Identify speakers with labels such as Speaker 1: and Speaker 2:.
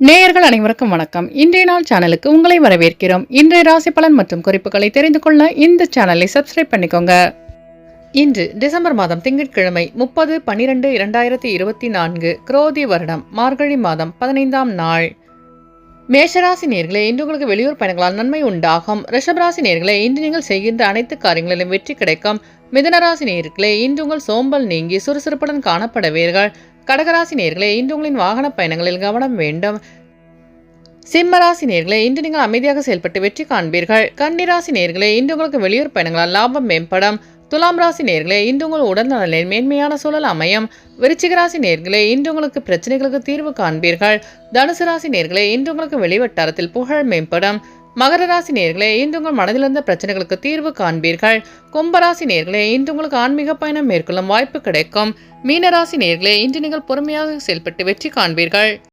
Speaker 1: நேயர்கள் அனைவருக்கும் வணக்கம். இன்றைய நாள் சேனலுக்கு உங்களை வரவேற்கிறோம். இன்றைய ராசி பலன் மற்றும் குறிப்புகளை தெரிந்து கொள்ள இந்த சேனலை சப்ஸ்கிரைப் பண்ணிக்கோங்க. இன்று டிசம்பர் மாதம் திங்கட்கிழமை 30/12/2024 குரோதி வருடம் மார்கழி மாதம் 15ஆம் நாள். மேஷராசி நேர்களே, இன்று உங்களுக்கு வெளியூர் பயணங்களால் நன்மை உண்டாகும். ரிஷபராசி நேர்களே, இன்று நீங்கள் செய்கின்ற அனைத்து காரியங்களிலும் வெற்றி கிடைக்கும். மிதுனராசி நேர்களே, இன்று உங்கள் சோம்பல் நீங்கி சுறுசுறுப்புடன் காணப்படுவீர்கள். கடகராசி நேர்களே, இன்று உங்களின் வாகன பயணங்களில் கவனம் வேண்டும். சிம்மராசி நேர்களே, இன்று நீங்கள் அமைதியாக செயல்பட்டு வெற்றி காண்பீர்கள். கன்னிராசி நேர்களே, இன்று உங்களுக்கு வெளியூர் பயணங்களால் லாபம் மேம்படும். துலாம் ராசி நேர்களே, இன்று உங்கள் உடல் நலனில் மேன்மையான சூழல் அமையும். விருச்சிக ராசி நேர்களே, இன்று உங்களுக்கு பிரச்சனைகளுக்கு தீர்வு காண்பீர்கள். தனுசு ராசி நேர்களே, இன்று உங்களுக்கு வெளிவட்டாரத்தில் புகழ் மேம்படும். மகர ராசி நேர்களே, இன்று உங்கள் மனதிலிருந்த பிரச்சனைகளுக்கு தீர்வு காண்பீர்கள். கும்பராசி நேர்களே, இன்று உங்களுக்கு ஆன்மீக பயணம் மேற்கொள்ளும் வாய்ப்பு கிடைக்கும். மீனராசி நேர்களே, இன்று நீங்கள் பொறுமையாக செயல்பட்டு வெற்றி காண்பீர்கள்.